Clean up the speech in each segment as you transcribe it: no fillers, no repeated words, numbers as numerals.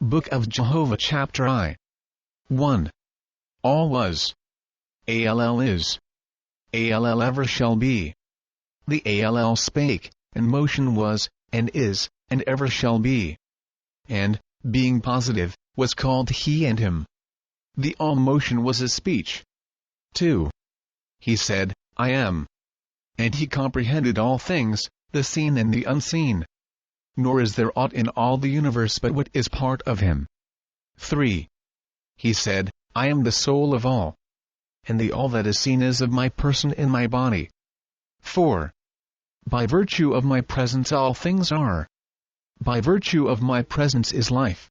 Book of Jehovah chapter I. 1. All was. All is. All ever shall be. The All spake, and motion was, and is, and ever shall be. And, being positive, was called he and him. The all motion was his speech. 2. He said, I am. And he comprehended all things, the seen and the unseen. Nor is there aught in all the universe but what is part of him. 3. He said, I am the soul of all. And the all that is seen is of my person in my body. 4. By virtue of my presence all things are. By virtue of my presence is life.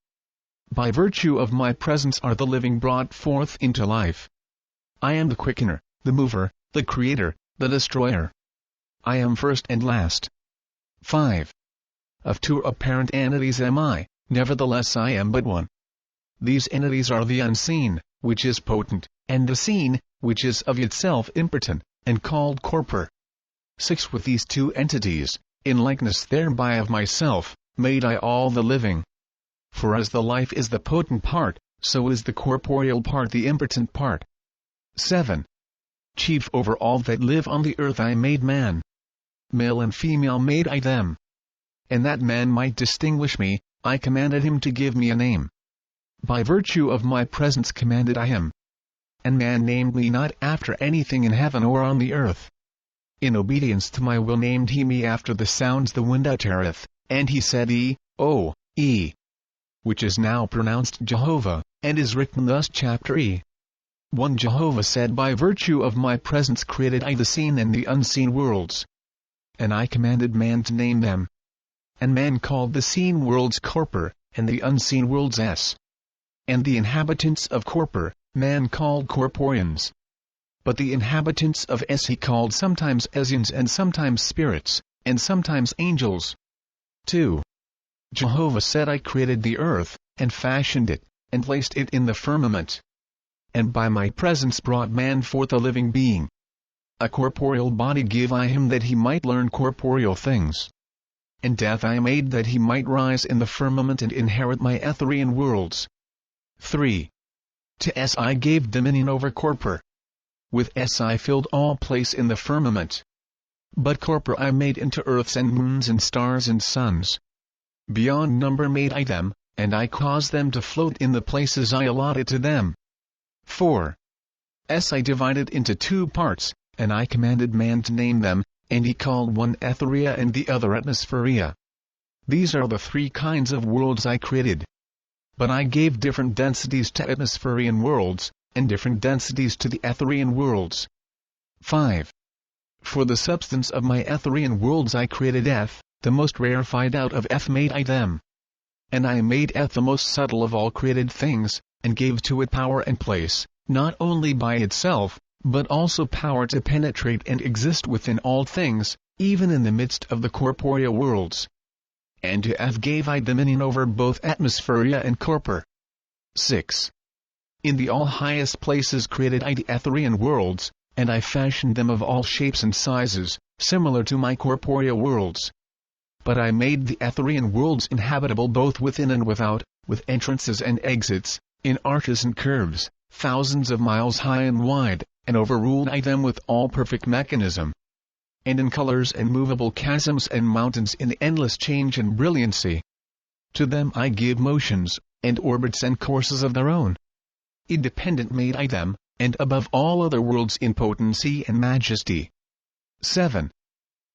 By virtue of my presence are the living brought forth into life. I am the quickener, the mover, the creator, the destroyer. I am first and last. 5. Of two apparent entities am I, nevertheless I am but one. These entities are the unseen, which is potent, and the seen, which is of itself impotent, and called Corpor. 6. With these two entities, in likeness thereby of myself, made I all the living. For as the life is the potent part, so is the corporeal part the impotent part. 7. Chief over all that live on the earth I made man. Male and female made I them. And that man might distinguish me, I commanded him to give me a name. By virtue of my presence commanded I him. And man named me not after anything in heaven or on the earth. In obedience to my will named he me after the sounds the wind uttereth, and he said E, which is now pronounced Jehovah, and is written thus chapter E. 1. Jehovah said, by virtue of my presence created I the seen and the unseen worlds. And I commanded man to name them. And man called the seen worlds Corpor, and the unseen worlds S. And the inhabitants of Corpor, man called Corporians. But the inhabitants of S he called sometimes Esians and sometimes spirits, and sometimes angels. 2. Jehovah said, I created the earth, and fashioned it, and placed it in the firmament. And by my presence brought man forth a living being. A corporeal body give I him that he might learn corporeal things. And death I made that he might rise in the firmament and inherit my Etherean worlds. 3. To S I gave dominion over Corpor. With S I filled all place in the firmament. But Corpor I made into earths and moons and stars and suns. Beyond number made I them, and I caused them to float in the places I allotted to them. 4. S I divided into two parts, and I commanded man to name them, and he called one Etherea and the other Atmospherea. These are the three kinds of worlds I created. But I gave different densities to Atmospherean worlds, and different densities to the Etherean worlds. 5. For the substance of my Etherean worlds I created Eth, the most rarefied out of Eth made I them. And I made Eth the most subtle of all created things, and gave to it power and place, not only by itself, but also power to penetrate and exist within all things, even in the midst of the corporeal worlds. And to Eth gave I dominion over both Atmospherea and Corpor. 6. In the all highest places created I the Etherean worlds, and I fashioned them of all shapes and sizes, similar to my corporeal worlds. But I made the Etherean worlds inhabitable both within and without, with entrances and exits, in arches and curves, thousands of miles high and wide, and overruled I them with all perfect mechanism. And in colors and movable chasms and mountains in endless change and brilliancy. To them I give motions, and orbits and courses of their own. Independent made I them, and above all other worlds in potency and majesty. 7.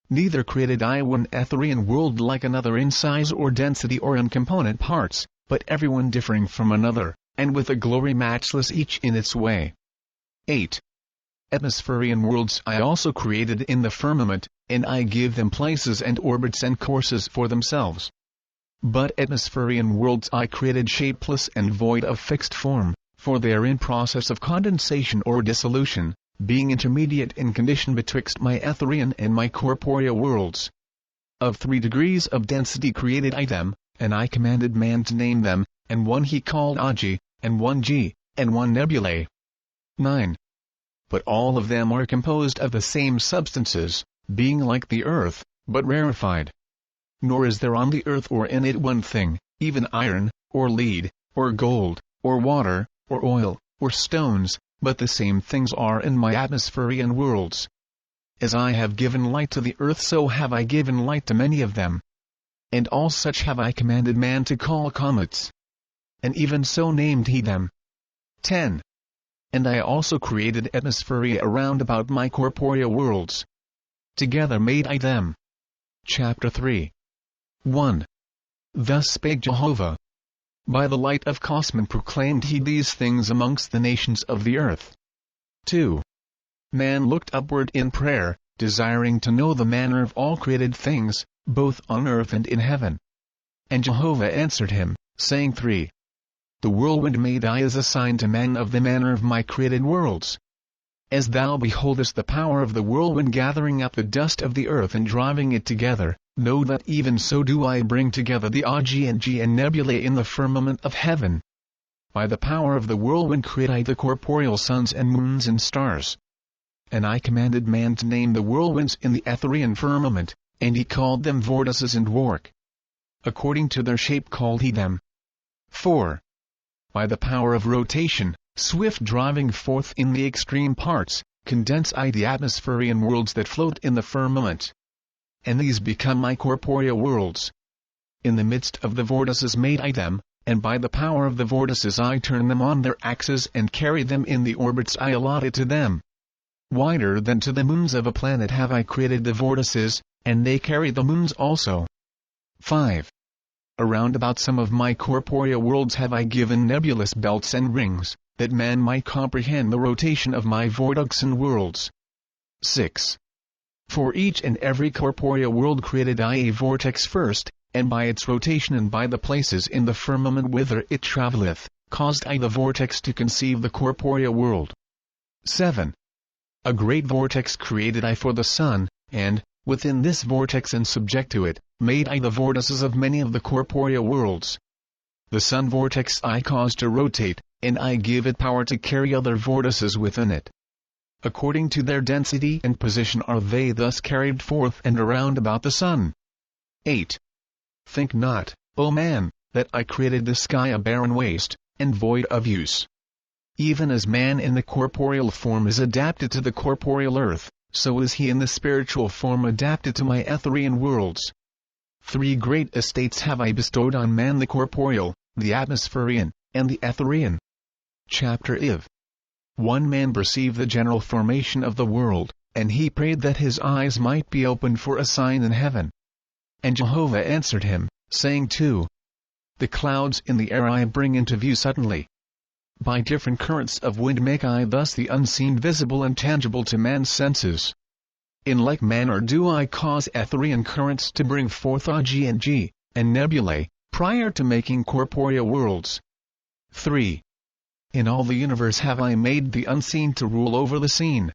Neither created I one Etherean world like another in size or density or in component parts, but every one differing from another, and with a glory matchless each in its way. 8. Atmospherean worlds I also created in the firmament, and I give them places and orbits and courses for themselves. But Atmospherean worlds I created shapeless and void of fixed form, for they are in process of condensation or dissolution, being intermediate in condition betwixt my Etherean and my corporeal worlds. Of 3 degrees of density created I them, and I commanded man to name them, and one he called Agi, and one G, and one Nebulae. 9. But all of them are composed of the same substances, being like the earth, but rarefied. Nor is there on the earth or in it one thing, even iron, or lead, or gold, or water, or oil, or stones, but the same things are in my Atmospherean worlds. As I have given light to the earth, so have I given light to many of them. And all such have I commanded man to call comets. And even so named he them. 10. And I also created Atmospherea around about my corporeal worlds. Together made I them. Chapter 3. 1. Thus spake Jehovah. By the light of Cosmon proclaimed he these things amongst the nations of the earth. 2. Man looked upward in prayer, desiring to know the manner of all created things, both on earth and in heaven. And Jehovah answered him, saying 3. The whirlwind made I as a sign to man of the manner of my created worlds. As thou beholdest the power of the whirlwind gathering up the dust of the earth and driving it together, know that even so do I bring together the Oahspe and nebulae in the firmament of heaven. By the power of the whirlwind create I the corporeal suns and moons and stars. And I commanded man to name the whirlwinds in the Etherean firmament, and he called them vortices and wark. According to their shape called he them. 4. By the power of rotation, swift driving forth in the extreme parts, condense I the Atmospherean worlds that float in the firmament. And these become my corporeal worlds. In the midst of the vortices made I them, and by the power of the vortices I turn them on their axes and carry them in the orbits I allotted to them. Wider than to the moons of a planet have I created the vortices, and they carry the moons also. 5. Around about some of my corporeal worlds have I given nebulous belts and rings, that man might comprehend the rotation of my vortexan worlds. 6. For each and every corporeal world created I a vortex first, and by its rotation and by the places in the firmament whither it travelleth, caused I the vortex to conceive the corporeal world. 7. A great vortex created I for the sun, and, within this vortex and subject to it, made I the vortices of many of the corporeal worlds. The sun vortex I caused to rotate, and I give it power to carry other vortices within it. According to their density and position are they thus carried forth and around about the sun. 8. Think not, O man, that I created the sky a barren waste, and void of use. Even as man in the corporeal form is adapted to the corporeal earth, so is he in the spiritual form adapted to my Etherean worlds. 3 great estates have I bestowed on man: the corporeal, the Atmospherean, and the Etherean. Chapter IV. 1 Man perceived the general formation of the world, and he prayed that his eyes might be opened for a sign in heaven. And Jehovah answered him, saying 2. The clouds in the air I bring into view suddenly. By different currents of wind make I thus the unseen visible and tangible to man's senses. In like manner do I cause Etherean currents to bring forth Oahspe and nebulae, prior to making corporeal worlds. 3. In all the universe have I made the unseen to rule over the seen.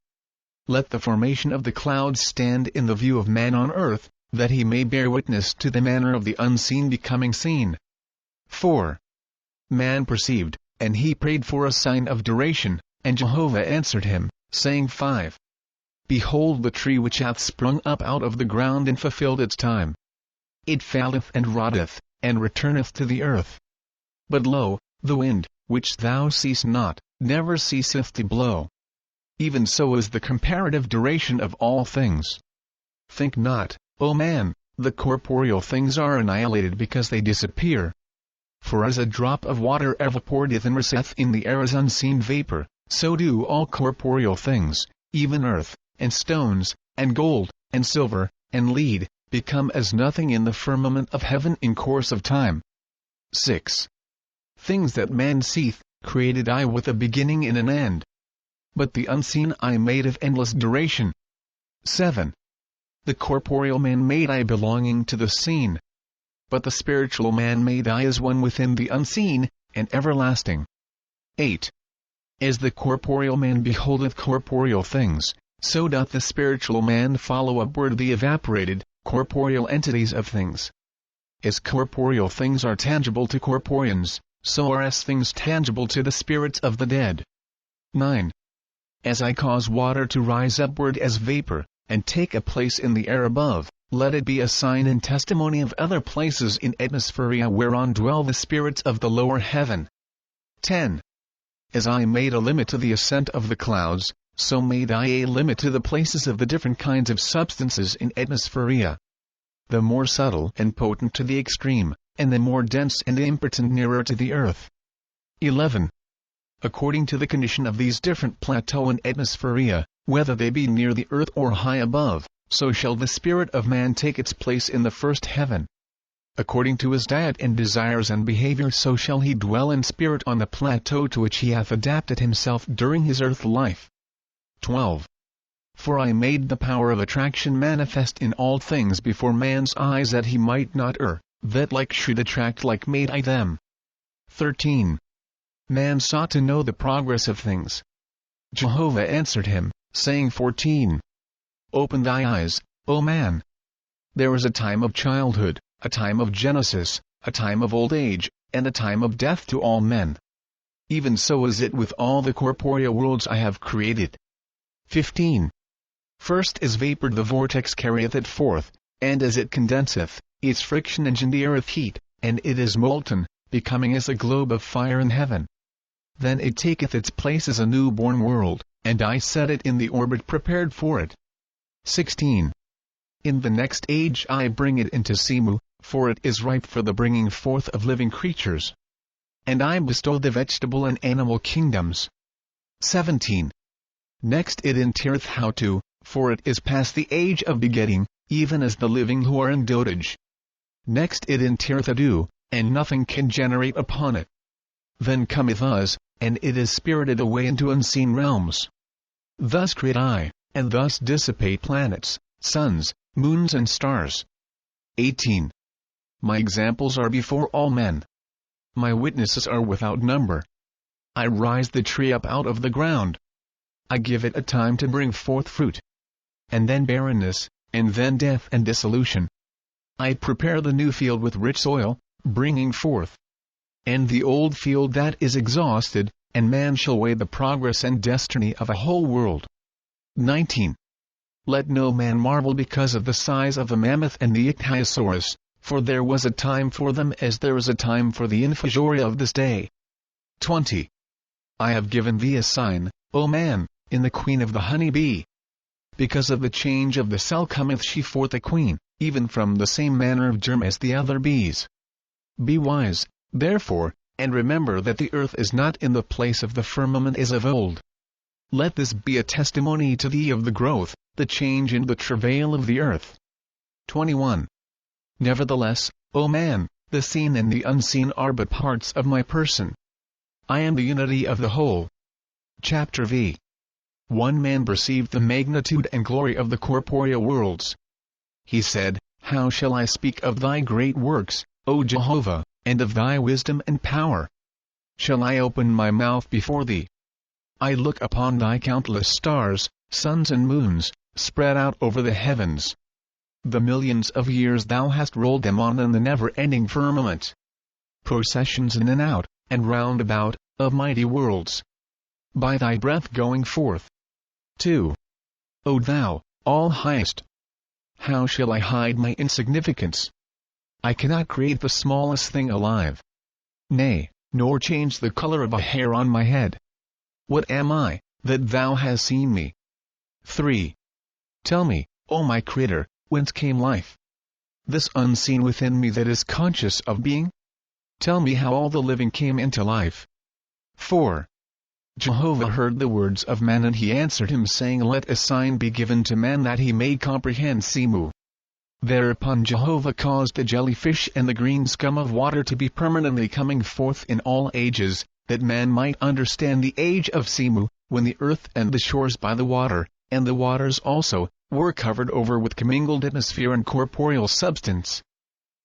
Let the formation of the clouds stand in the view of man on earth, that he may bear witness to the manner of the unseen becoming seen. 4. Man perceived, and he prayed for a sign of duration, and Jehovah answered him, saying 5. Behold the tree which hath sprung up out of the ground and fulfilled its time. It falleth and rotteth, and returneth to the earth. But lo, the wind, which thou seest not, never ceaseth to blow. Even so is the comparative duration of all things. Think not, O man, the corporeal things are annihilated because they disappear. For as a drop of water evaporateth and receth in the air as unseen vapor, so do all corporeal things, even earth, and stones, and gold, and silver, and lead, become as nothing in the firmament of heaven in course of time. 6. Things that man seeth, created I with a beginning and an end. But the unseen I made of endless duration. 7. The corporeal man made I belonging to the seen. But the spiritual man made I as one within the unseen, and everlasting. 8. As the corporeal man beholdeth corporeal things, so doth the spiritual man follow upward the evaporated, corporeal entities of things. As corporeal things are tangible to corporeans, so are as things tangible to the spirits of the dead. 9. As I cause water to rise upward as vapor, and take a place in the air above, Let it be a sign and testimony of other places in Atmospherea whereon dwell the spirits of the lower heaven. 10. As I made a limit to the ascent of the clouds, so made I a limit to the places of the different kinds of substances in Atmospherea. The more subtle and potent to the extreme, and the more dense and impotent nearer to the earth. 11. According to the condition of these different plateaux in Atmospherea, whether they be near the earth or high above, so shall the spirit of man take its place in the first heaven. According to his diet and desires and behavior, so shall he dwell in spirit on the plateau to which he hath adapted himself during his earth life. 12. For I made the power of attraction manifest in all things before man's eyes, that he might not err, that like should attract like made I them. 13. Man sought to know the progress of things. Jehovah answered him, saying 14. Open thy eyes, O man. There is a time of childhood, a time of genesis, a time of old age, and a time of death to all men. Even so is it with all the corporeal worlds I have created. 15. First as vapor the vortex carrieth it forth, and as it condenseth, its friction engendereth heat, and it is molten, becoming as a globe of fire in heaven. Then it taketh its place as a new-born world, and I set it in the orbit prepared for it. 16. In the next age I bring it into Simu, for it is ripe for the bringing forth of living creatures. And I bestow the vegetable and animal kingdoms. 17. Next it entereth how to, for it is past the age of begetting, even as the living who are in dotage. Next it entereth ado, and nothing can generate upon it. Then cometh us, and it is spirited away into unseen realms. Thus create I, and thus dissipate planets, suns, moons and stars. 18. My examples are before all men. My witnesses are without number. I rise the tree up out of the ground. I give it a time to bring forth fruit. And then barrenness, and then death and dissolution. I prepare the new field with rich soil, bringing forth. And the old field that is exhausted, and man shall weigh the progress and destiny of a whole world. 19. Let no man marvel because of the size of the mammoth and the ichthyosaurus, for there was a time for them as there is a time for the infusoria of this day. 20. I have given thee a sign, O man, in the queen of the honey bee. Because of the change of the cell cometh she forth a queen, even from the same manner of germ as the other bees. Be wise, therefore, and remember that the earth is not in the place of the firmament as of old. Let this be a testimony to thee of the growth, the change and the travail of the earth. 21. Nevertheless, O man, the seen and the unseen are but parts of my person. I am the unity of the whole. Chapter V. One man perceived the magnitude and glory of the corporeal worlds. He said, How shall I speak of thy great works, O Jehovah, and of thy wisdom and power? Shall I open my mouth before thee? I look upon thy countless stars, suns and moons, spread out over the heavens. The millions of years thou hast rolled them on in the never-ending firmament. Processions in and out, and round about, of mighty worlds. By thy breath going forth. 2. O thou, all-highest! How shall I hide my insignificance? I cannot create the smallest thing alive. Nay, nor change the color of a hair on my head. What am I, that thou hast seen me? 3. Tell me, O my Creator, whence came life? This unseen within me that is conscious of being? Tell me how all the living came into life. 4. Jehovah heard the words of man, and he answered him, saying, Let a sign be given to man that he may comprehend Simu. Thereupon Jehovah caused the jellyfish and the green scum of water to be permanently coming forth in all ages, that man might understand the age of Simu, when the earth and the shores by the water, and the waters also, were covered over with commingled atmosphere and corporeal substance.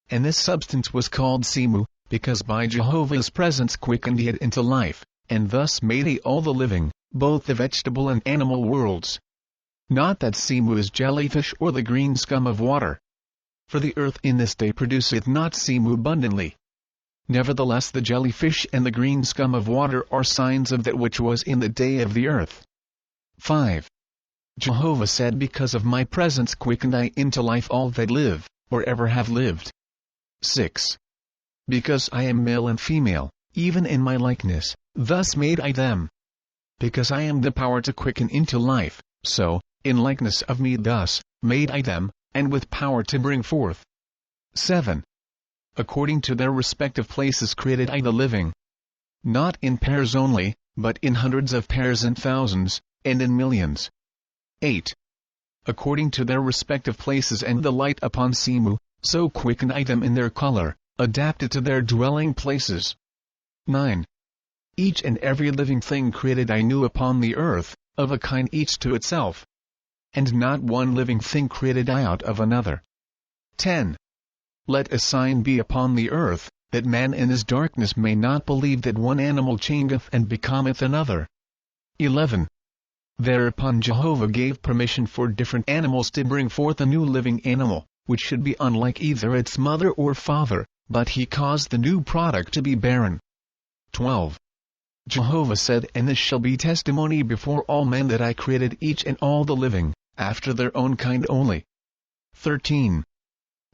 And this substance was called Simu, because by Jehovah's presence quickened he it into life, and thus made he all the living, both the vegetable and animal worlds. Not that Simu is jellyfish or the green scum of water. For the earth in this day produceth not Simu abundantly. Nevertheless the jellyfish and the green scum of water are signs of that which was in the day of the earth. 5. Jehovah said, because of my presence quickened I into life all that live, or ever have lived. 6. Because I am male and female, even in my likeness, thus made I them. Because I am the power to quicken into life, so, in likeness of me thus, made I them, and with power to bring forth. 7. According to their respective places created I the living. Not in pairs only, but in hundreds of pairs and thousands, and in millions. 8. According to their respective places and the light upon Simu, so quickened I them in their color, adapted to their dwelling places. 9. Each and every living thing created I knew upon the earth, of a kind each to itself. And not one living thing created I out of another. 10. Let a sign be upon the earth, that man in his darkness may not believe that one animal changeth and becometh another. 11. Thereupon Jehovah gave permission for different animals to bring forth a new living animal, which should be unlike either its mother or father, but he caused the new product to be barren. 12. Jehovah said, and this shall be testimony before all men that I created each and all the living, after their own kind only. 13.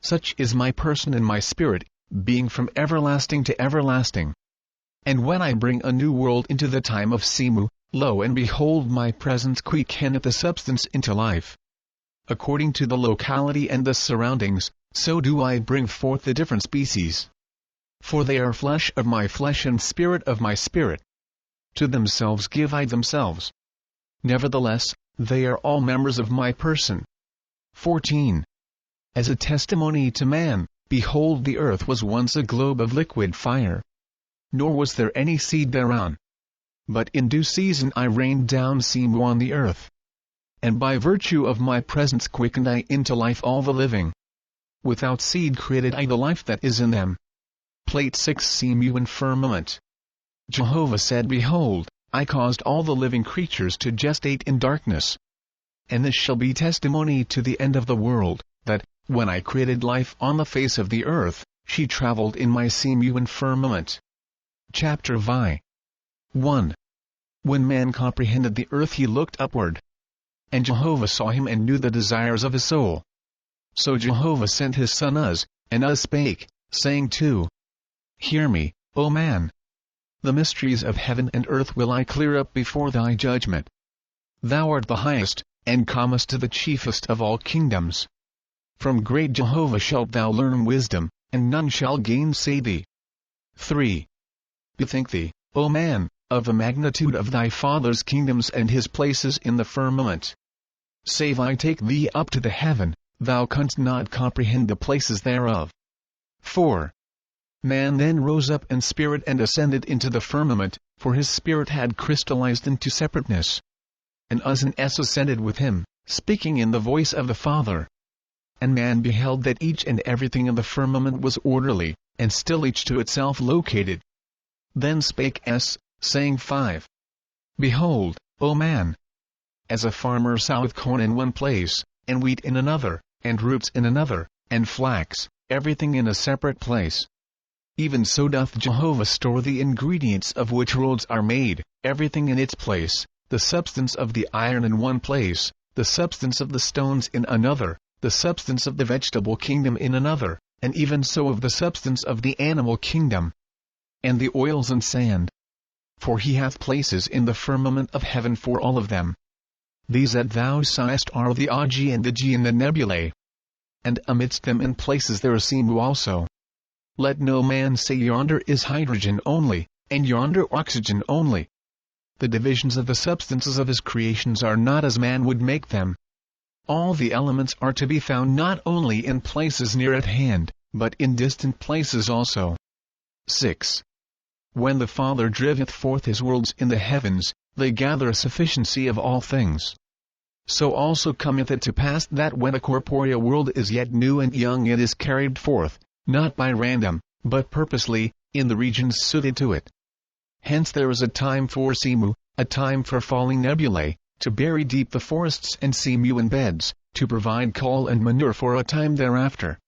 Such is my person and my spirit, being from everlasting to everlasting. And when I bring a new world into the time of Simu, lo and behold my presence quickeneth the substance into life. According to the locality and the surroundings, so do I bring forth the different species. For they are flesh of my flesh and spirit of my spirit. To themselves give I themselves. Nevertheless, they are all members of my person. 14. As a testimony to man, behold, the earth was once a globe of liquid fire. Nor was there any seed thereon. But in due season I rained down Simu on the earth. And by virtue of my presence quickened I into life all the living. Without seed created I the life that is in them. Plate 6. Simu and firmament. Jehovah said, behold, I caused all the living creatures to gestate in darkness. And this shall be testimony to the end of the world, that, when I created life on the face of the earth, she traveled in my Simu and firmament. Chapter Vi. 1. When man comprehended the earth he looked upward. And Jehovah saw him and knew the desires of his soul. So Jehovah sent his son Uz, and Uz spake, saying to, Hear me, O man. The mysteries of heaven and earth will I clear up before thy judgment. Thou art the highest, and comest to the chiefest of all kingdoms. From great Jehovah shalt thou learn wisdom, and none shall gainsay thee. 3. Bethink thee, O man, of the magnitude of thy father's kingdoms and his places in the firmament. Save I take thee up to the heaven, thou canst not comprehend the places thereof. 4. Man then rose up in spirit and ascended into the firmament, for his spirit had crystallized into separateness. And Uz and Es ascended with him, speaking in the voice of the Father. And man beheld that each and everything in the firmament was orderly, and still each to itself located. Then spake Es, saying 5. Behold, O man, as a farmer soweth corn in one place, and wheat in another, and roots in another, and flax, everything in a separate place. Even so doth Jehovah store the ingredients of which worlds are made, everything in its place, the substance of the iron in one place, the substance of the stones in another, the substance of the vegetable kingdom in another, and even so of the substance of the animal kingdom, and the oils and sand. For he hath places in the firmament of heaven for all of them. These that thou sawest are the Agi and the G and the nebulae. And amidst them in places there is Simu also. Let no man say yonder is hydrogen only, and yonder oxygen only. The divisions of the substances of his creations are not as man would make them. All the elements are to be found not only in places near at hand, but in distant places also. 6. When the Father driveth forth his worlds in the heavens, they gather a sufficiency of all things. So also cometh it to pass that when a corporeal world is yet new and young it is carried forth, not by random, but purposely, in the regions suited to it. Hence there is a time for Simu, a time for falling nebulae, to bury deep the forests and Simu in beds, to provide coal and manure for a time thereafter.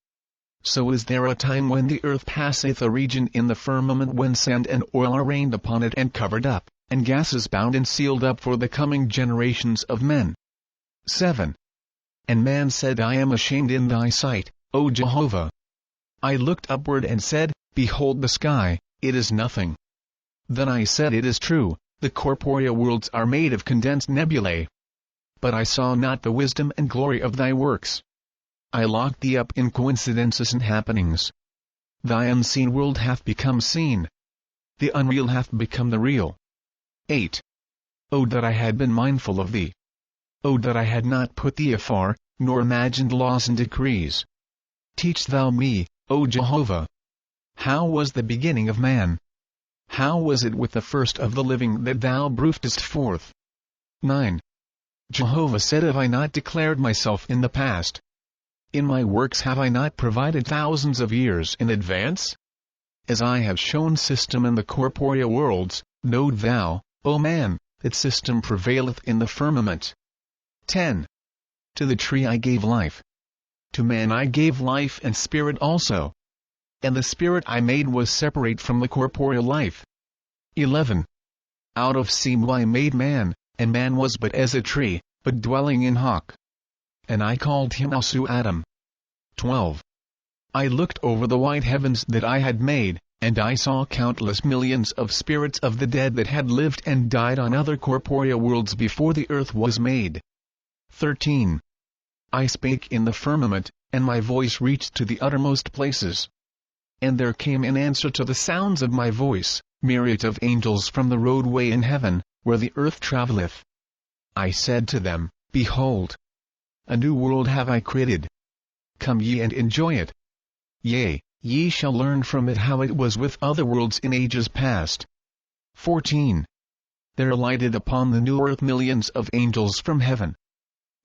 So is there a time when the earth passeth a region in the firmament when sand and oil are rained upon it and covered up, and gases bound and sealed up for the coming generations of men. 7. And man said, I am ashamed in thy sight, O Jehovah. I looked upward and said, Behold the sky, it is nothing. Then I said, It is true, the corporeal worlds are made of condensed nebulae. But I saw not the wisdom and glory of thy works. I locked thee up in coincidences and happenings. Thy unseen world hath become seen. The unreal hath become the real. 8. O that I had been mindful of thee! O that I had not put thee afar, nor imagined laws and decrees! Teach thou me, O Jehovah! How was the beginning of man? How was it with the first of the living that thou broughtest forth? 9. Jehovah said, Have I not declared myself in the past? In my works have I not provided thousands of years in advance? As I have shown system in the corporeal worlds, know thou, O man, that system prevaileth in the firmament. 10. To the tree I gave life. To man I gave life and spirit also. And the spirit I made was separate from the corporeal life. 11. Out of seam I made man, and man was but as a tree, but dwelling in Hawk. And I called him also Adam. 12. I looked over the white heavens that I had made, and I saw countless millions of spirits of the dead that had lived and died on other corporeal worlds before the earth was made. 13. I spake in the firmament, and my voice reached to the uttermost places. And there came in answer to the sounds of my voice, myriads of angels from the roadway in heaven, where the earth travelleth. I said to them, Behold, a new world have I created. Come ye and enjoy it. Yea, ye shall learn from it how it was with other worlds in ages past. 14. There alighted upon the new earth millions of angels from heaven.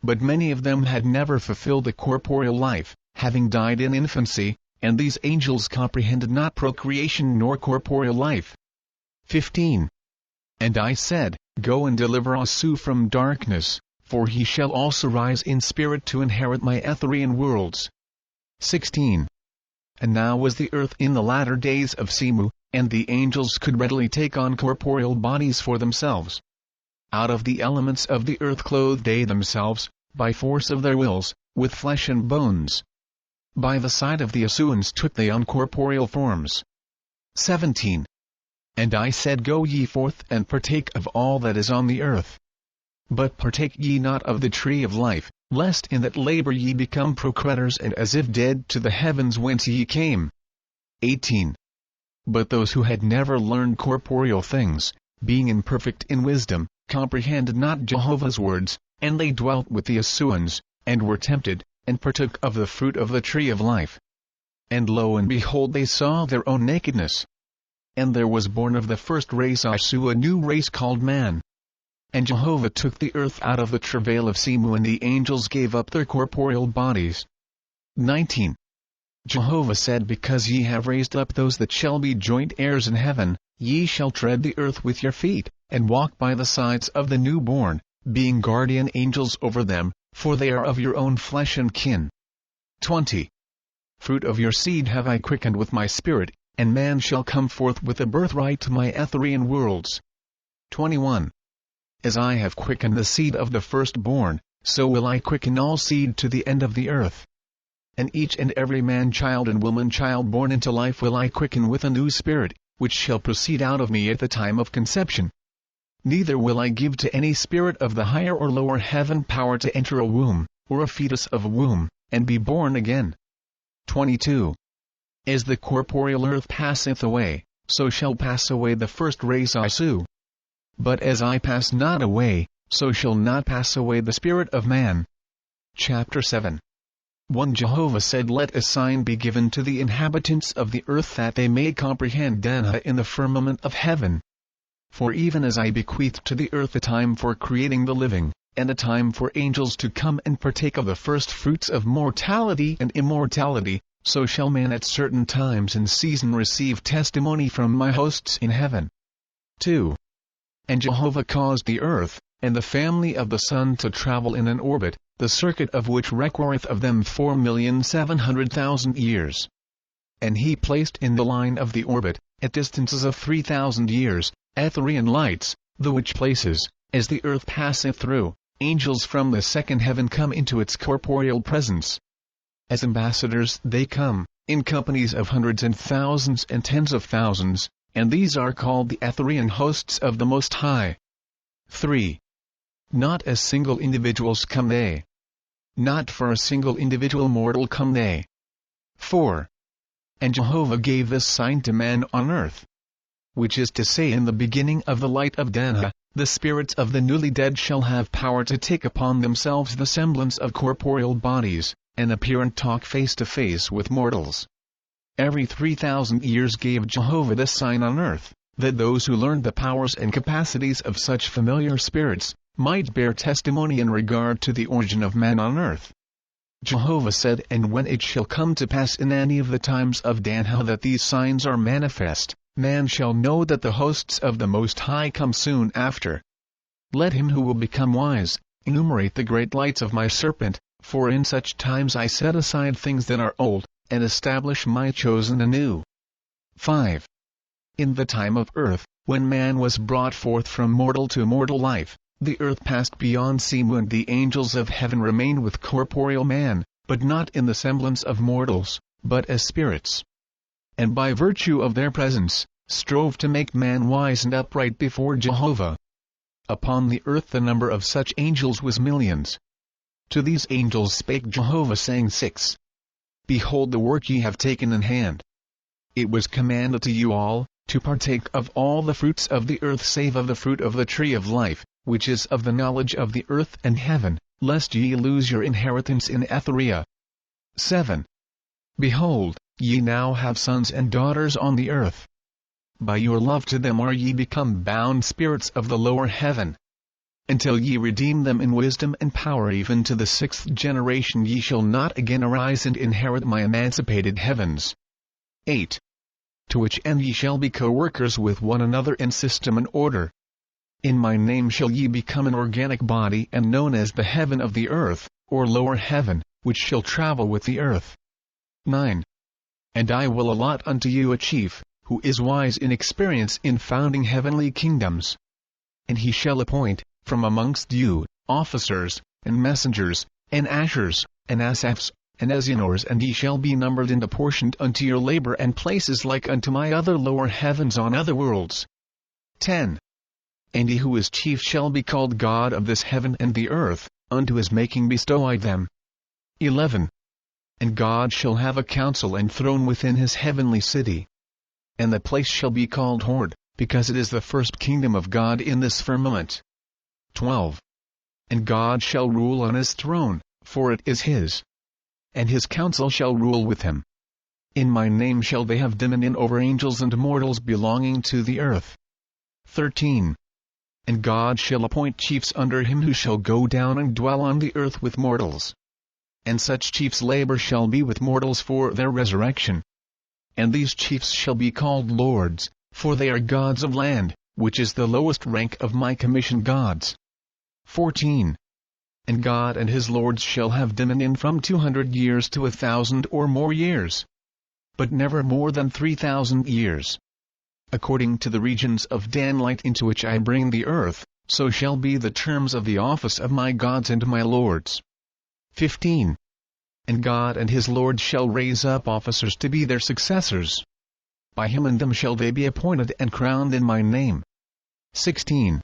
But many of them had never fulfilled the corporeal life, having died in infancy, and these angels comprehended not procreation nor corporeal life. 15. And I said, Go and deliver Oahspe from darkness, for he shall also rise in spirit to inherit my Etherean worlds. 16. And now was the earth in the latter days of Semu, and the angels could readily take on corporeal bodies for themselves. Out of the elements of the earth clothed they themselves, by force of their wills, with flesh and bones. By the side of the Asuans took they on corporeal forms. 17. And I said, Go ye forth and partake of all that is on the earth. But partake ye not of the tree of life, lest in that labor ye become procreators and as if dead to the heavens whence ye came. 18. But those who had never learned corporeal things, being imperfect in wisdom, comprehended not Jehovah's words, and they dwelt with the Asuans, and were tempted, and partook of the fruit of the tree of life. And lo and behold, they saw their own nakedness. And there was born of the first race Oahspe a new race called man. And Jehovah took the earth out of the travail of Semu, and the angels gave up their corporeal bodies. 19. Jehovah said, Because ye have raised up those that shall be joint heirs in heaven, ye shall tread the earth with your feet, and walk by the sides of the newborn, being guardian angels over them, for they are of your own flesh and kin. 20. Fruit of your seed have I quickened with my spirit, and man shall come forth with a birthright to my Etherean worlds. 21. As I have quickened the seed of the firstborn, so will I quicken all seed to the end of the earth. And each and every man-child and woman-child born into life will I quicken with a new spirit, which shall proceed out of me at the time of conception. Neither will I give to any spirit of the higher or lower heaven power to enter a womb, or a fetus of a womb, and be born again. 22. As the corporeal earth passeth away, so shall pass away the first race Oahspe. But as I pass not away, so shall not pass away the spirit of man. Chapter 7. 1 Jehovah said, Let a sign be given to the inhabitants of the earth, that they may comprehend Danha in the firmament of heaven. For even as I bequeathed to the earth a time for creating the living, and a time for angels to come and partake of the first fruits of mortality and immortality, so shall man at certain times and season receive testimony from my hosts in heaven. 2. And Jehovah caused the earth, and the family of the sun to travel in an orbit, the circuit of which reckoneth of them 4,700,000 years. And he placed in the line of the orbit, at distances of 3,000 years, Etherean lights, the which places, as the earth passeth through, angels from the second heaven come into its corporeal presence. As ambassadors they come, in companies of hundreds and thousands and tens of thousands, and these are called the Etherean hosts of the Most High. 3. Not as single individuals come they. Not for a single individual mortal come they. 4. And Jehovah gave this sign to man on earth. Which is to say, in the beginning of the light of Danha, the spirits of the newly dead shall have power to take upon themselves the semblance of corporeal bodies, and appear and talk face to face with mortals. Every 3,000 years gave Jehovah this sign on earth, that those who learned the powers and capacities of such familiar spirits, might bear testimony in regard to the origin of man on earth. Jehovah said, and when it shall come to pass in any of the times of Danha that these signs are manifest, man shall know that the hosts of the Most High come soon after. Let him who will become wise, enumerate the great lights of my serpent, for in such times I set aside things that are old, and establish my chosen anew. 5. In the time of earth, when man was brought forth from mortal to mortal life, the earth passed beyond Simu, and the angels of heaven remained with corporeal man, but not in the semblance of mortals, but as spirits. And by virtue of their presence, strove to make man wise and upright before Jehovah. Upon the earth the number of such angels was millions. To these angels spake Jehovah, saying, 6. Behold the work ye have taken in hand. It was commanded to you all, to partake of all the fruits of the earth save of the fruit of the tree of life, which is of the knowledge of the earth and heaven, lest ye lose your inheritance in Etherea. 7. Behold, ye now have sons and daughters on the earth. By your love to them are ye become bound spirits of the lower heaven. Until ye redeem them in wisdom and power, even to the 6th generation ye shall not again arise and inherit my emancipated heavens. 8. To which end ye shall be co-workers with one another in system and order. In my name shall ye become an organic body, and known as the heaven of the earth, or lower heaven, which shall travel with the earth. 9. And I will allot unto you a chief, who is wise in experience in founding heavenly kingdoms. And he shall appoint, from amongst you, officers, and messengers, and Ashers, and Asaphs, and Ezianors, and ye shall be numbered and apportioned unto your labor and places like unto my other lower heavens on other worlds. 10. And he who is chief shall be called God of this heaven and the earth, unto his making bestow I them. 11. And God shall have a council and throne within his heavenly city. And the place shall be called Horde, because it is the first kingdom of God in this firmament. 12. And God shall rule on his throne, for it is his. And his council shall rule with him. In my name shall they have dominion over angels and mortals belonging to the earth. 13. And God shall appoint chiefs under him, who shall go down and dwell on the earth with mortals. And such chiefs' labor shall be with mortals for their resurrection. And these chiefs shall be called lords, for they are gods of land, which is the lowest rank of my commissioned gods. 14. And God and his lords shall have dominion from 200 years to 1,000 or more years. But never more than 3,000 years. According to the regions of danlight into which I bring the earth, so shall be the terms of the office of my gods and my lords. 15. And God and his lords shall raise up officers to be their successors. By him and them shall they be appointed and crowned in my name. 16.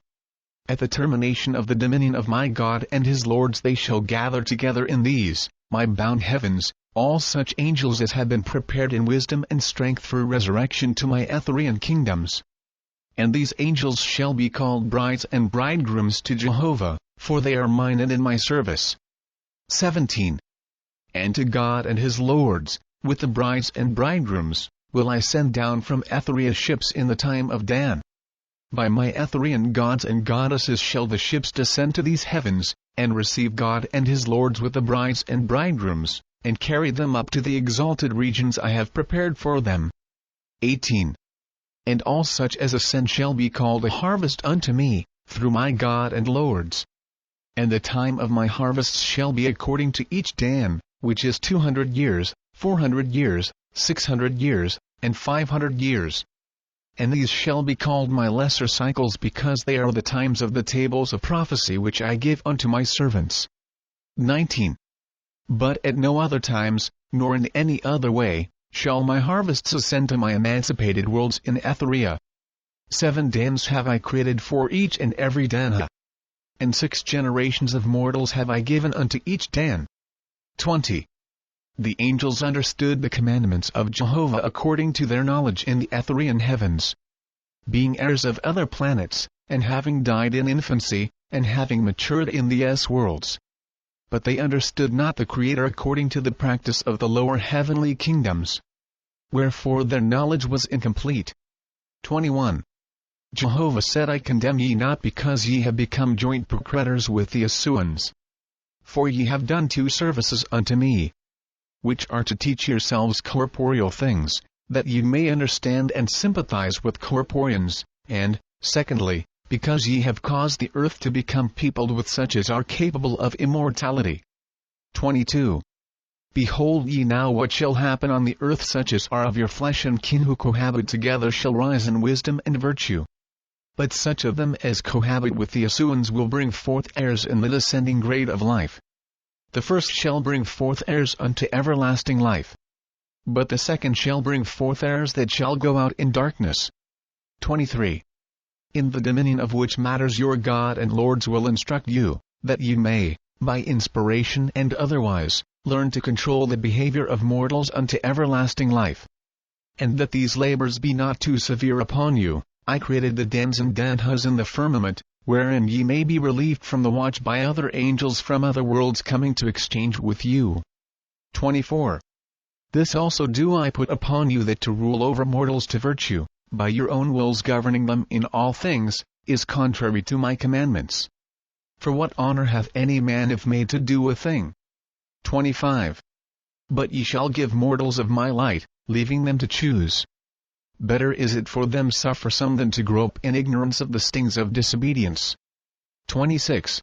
At the termination of the dominion of my God and his lords they shall gather together in these, my bound heavens, all such angels as have been prepared in wisdom and strength for resurrection to my Etherean kingdoms. And these angels shall be called brides and bridegrooms to Jehovah, for they are mine and in my service. 17. And to God and his lords, with the brides and bridegrooms, will I send down from Etherea ships in the time of Dan. By my Etherean gods and goddesses shall the ships descend to these heavens, and receive God and his lords with the brides and bridegrooms, and carry them up to the exalted regions I have prepared for them. 18. And all such as ascend shall be called a harvest unto me, through my God and lords. And the time of my harvests shall be according to each Dan, which is 200 years, 400 years, 600 years, and 500 years. and these shall be called my lesser cycles, because they are the times of the tables of prophecy which I give unto my servants. 19. But at no other times, nor in any other way, shall my harvests ascend to my emancipated worlds in Etherea. 7 dens have I created for each and every den, and 6 generations of mortals have I given unto each den. 20. The angels understood the commandments of Jehovah according to their knowledge in the Etherean heavens, being heirs of other planets, and having died in infancy, and having matured in the worlds. But they understood not the Creator according to the practice of the lower heavenly kingdoms, wherefore their knowledge was incomplete. 21. Jehovah said, I condemn ye not, because ye have become joint procretors with the Asuans. For ye have done 2 services unto me, which are to teach yourselves corporeal things, that ye may understand and sympathize with corporeans, and, secondly, because ye have caused the earth to become peopled with such as are capable of immortality. 22. Behold ye now what shall happen on the earth, such as are of your flesh and kin who cohabit together shall rise in wisdom and virtue. But such of them as cohabit with the Asuans will bring forth heirs in the descending grade of life. The first shall bring forth heirs unto everlasting life, but the second shall bring forth heirs that shall go out in darkness. 23. In the dominion of which matters your God and Lords will instruct you, that ye may, by inspiration and otherwise, learn to control the behavior of mortals unto everlasting life. And that these labors be not too severe upon you, I created the dens and denhas in the firmament, wherein ye may be relieved from the watch by other angels from other worlds coming to exchange with you. 24. This also do I put upon you, that to rule over mortals to virtue, by your own wills governing them in all things, is contrary to my commandments. For what honor hath any man if made to do a thing? 25. But ye shall give mortals of my light, leaving them to choose. Better is it for them suffer some than to grope in ignorance of the stings of disobedience. 26.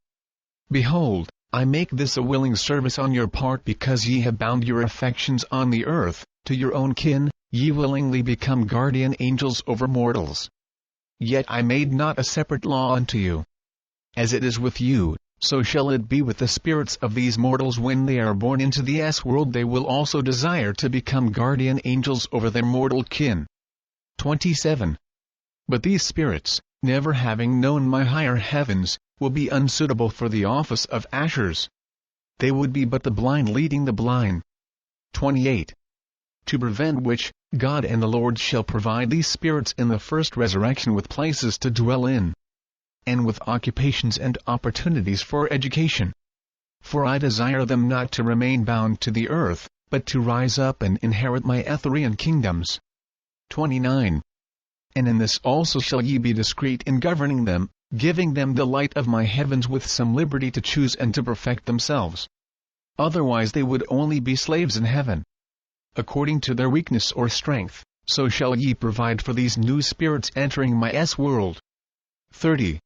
Behold, I make this a willing service on your part, because ye have bound your affections on the earth, to your own kin, ye willingly become guardian angels over mortals. Yet I made not a separate law unto you. As it is with you, so shall it be with the spirits of these mortals when they are born into the world. They will also desire to become guardian angels over their mortal kin. 27. But these spirits, never having known my higher heavens, will be unsuitable for the office of ushers. They would be but the blind leading the blind. 28. To prevent which, God and the Lord shall provide these spirits in the first resurrection with places to dwell in, and with occupations and opportunities for education. For I desire them not to remain bound to the earth, but to rise up and inherit my Etherean kingdoms. 29. And in this also shall ye be discreet in governing them, giving them the light of my heavens with some liberty to choose and to perfect themselves. Otherwise they would only be slaves in heaven. According to their weakness or strength, so shall ye provide for these new spirits entering my world. 30.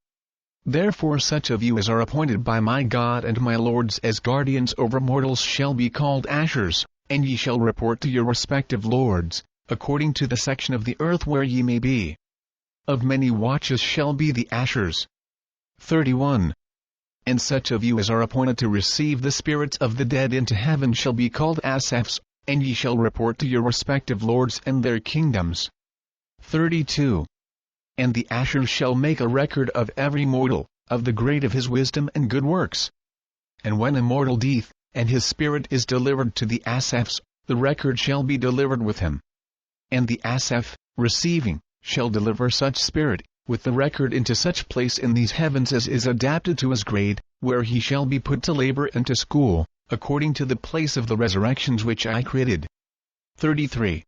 Therefore such of you as are appointed by my God and my Lords as guardians over mortals shall be called ushers, and ye shall report to your respective lords, according to the section of the earth where ye may be. Of many watches shall be the ushers. 31. And such of you as are appointed to receive the spirits of the dead into heaven shall be called Asaphs, and ye shall report to your respective lords and their kingdoms. 32. And the ushers shall make a record of every mortal, of the grade of his wisdom and good works. And when a mortal dieth, and his spirit is delivered to the Asaphs, the record shall be delivered with him. And the Asaph, receiving, shall deliver such spirit, with the record into such place in these heavens as is adapted to his grade, where he shall be put to labor and to school, according to the place of the resurrections which I created. 33.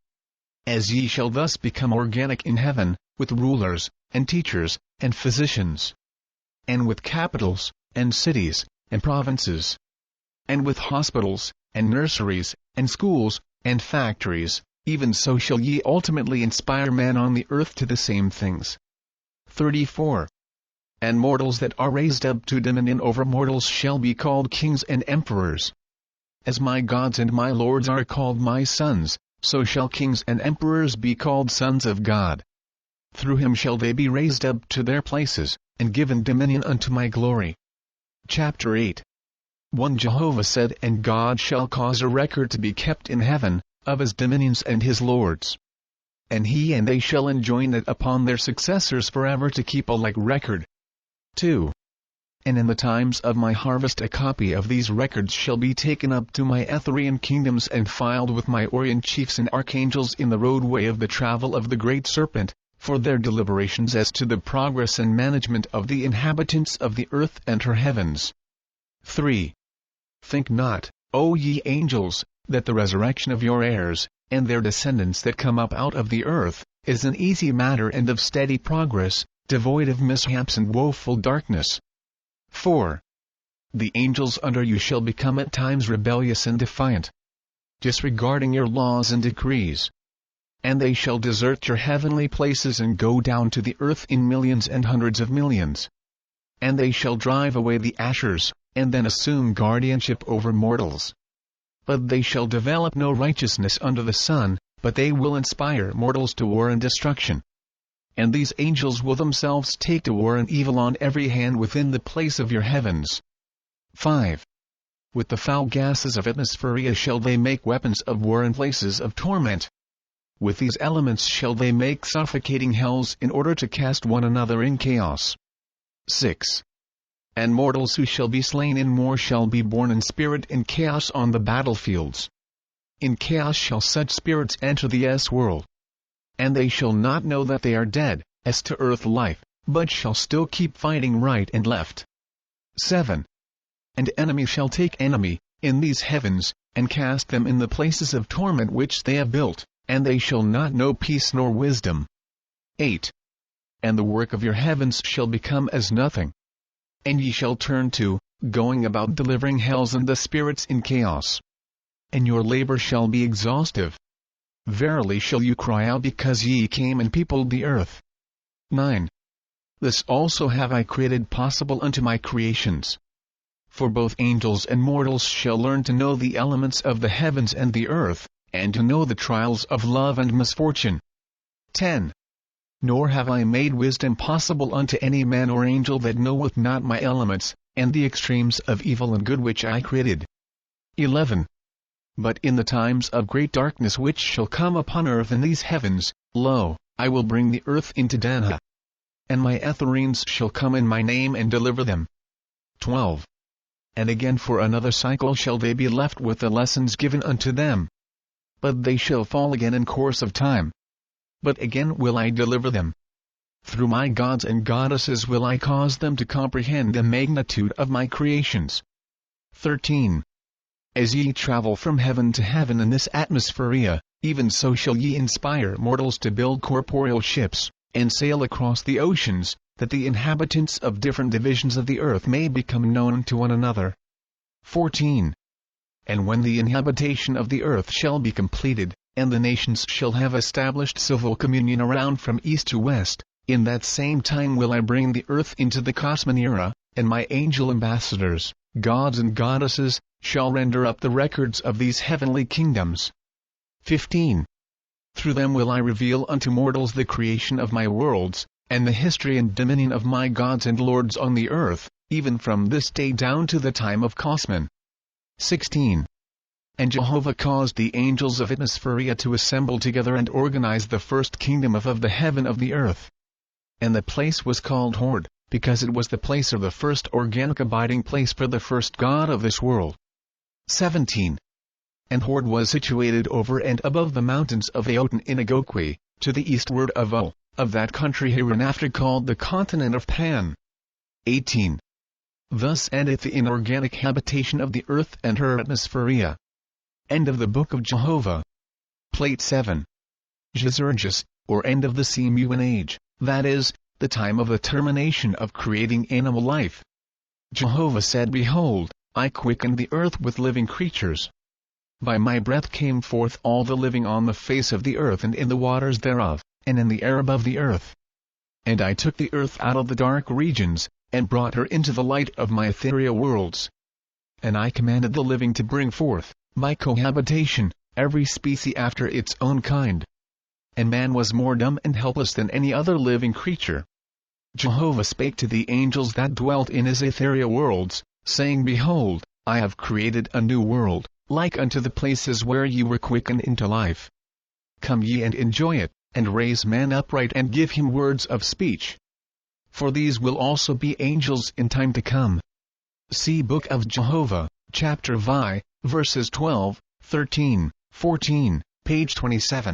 As ye shall thus become organic in heaven, with rulers, and teachers, and physicians, and with capitals, and cities, and provinces, and with hospitals, and nurseries, and schools, and factories, even so shall ye ultimately inspire man on the earth to the same things. 34. And mortals that are raised up to dominion over mortals shall be called kings and emperors. As my gods and my lords are called my sons, so shall kings and emperors be called sons of God. Through him shall they be raised up to their places, and given dominion unto my glory. Chapter 8. 1 Jehovah said, And God shall cause a record to be kept in heaven, of his dominions and his lords. And he and they shall enjoin it upon their successors forever to keep a like record. 2. And in the times of my harvest a copy of these records shall be taken up to my Etherean kingdoms and filed with my Orient chiefs and archangels in the roadway of the travel of the great serpent, for their deliberations as to the progress and management of the inhabitants of the earth and her heavens. 3. Think not, O ye angels, that the resurrection of your heirs, and their descendants that come up out of the earth, is an easy matter and of steady progress, devoid of mishaps and woeful darkness. 4. The angels under you shall become at times rebellious and defiant, disregarding your laws and decrees. And they shall desert your heavenly places and go down to the earth in millions and hundreds of millions. And they shall drive away the Ashers, and then assume guardianship over mortals. But they shall develop no righteousness under the sun, but they will inspire mortals to war and destruction. And these angels will themselves take to war and evil on every hand within the place of your heavens. 5. With the foul gases of Atmospherea shall they make weapons of war and places of torment. With these elements shall they make suffocating hells in order to cast one another in chaos. 6. And mortals who shall be slain in war shall be born in spirit in chaos on the battlefields. In chaos shall such spirits enter the S-world. And they shall not know that they are dead, as to earth life, but shall still keep fighting right and left. 7. And enemy shall take enemy, in these heavens, and cast them in the places of torment which they have built, and they shall not know peace nor wisdom. 8. And the work of your heavens shall become as nothing. And ye shall turn to, going about delivering hells and the spirits in chaos. And your labor shall be exhaustive. Verily shall you cry out because ye came and peopled the earth. 9. This also have I created possible unto my creations. For both angels and mortals shall learn to know the elements of the heavens and the earth, and to know the trials of love and misfortune. 10. Nor have I made wisdom possible unto any man or angel that knoweth not my elements, and the extremes of evil and good which I created. 11. But in the times of great darkness which shall come upon earth and these heavens, lo, I will bring the earth into Danha. And my Ethereans shall come in my name and deliver them. 12. And again for another cycle shall they be left with the lessons given unto them. But they shall fall again in course of time. But again will I deliver them. Through my gods and goddesses will I cause them to comprehend the magnitude of my creations. 13. As ye travel from heaven to heaven in this Atmospherea, even so shall ye inspire mortals to build corporeal ships, and sail across the oceans, that the inhabitants of different divisions of the earth may become known to one another. 14. And when the inhabitation of the earth shall be completed, and the nations shall have established civil communion around from east to west, in that same time will I bring the earth into the Cosmic era, and my angel ambassadors, gods and goddesses, shall render up the records of these heavenly kingdoms. 15. Through them will I reveal unto mortals the creation of my worlds, and the history and dominion of my gods and lords on the earth, even from this day down to the time of Cosman. 16. And Jehovah caused the angels of Atmospherea to assemble together and organize the first kingdom of the heaven of the earth. And the place was called Hord, because it was the place of the first organic abiding place for the first God of this world. 17. And Hord was situated over and above the mountains of Aoten in Agokwe, to the eastward of of that country hereinafter called the continent of Pan. 18. Thus endeth the inorganic habitation of the earth and her Atmospherea. End of the Book of Jehovah. Plate 7. Jezerges, or end of the Simuan age, that is, the time of the termination of creating animal life. Jehovah said, Behold, I quickened the earth with living creatures. By my breath came forth all the living on the face of the earth and in the waters thereof, and in the air above the earth. And I took the earth out of the dark regions, and brought her into the light of my Etherea worlds. And I commanded the living to bring forth, by cohabitation, every species after its own kind. and man was more dumb and helpless than any other living creature. Jehovah spake to the angels that dwelt in his Etherea worlds, saying, Behold, I have created a new world, like unto the places where ye were quickened into life. Come ye and enjoy it, and raise man upright and give him words of speech. For these will also be angels in time to come. See Book of Jehovah, chapter Vi, verses 12, 13, 14, page 27.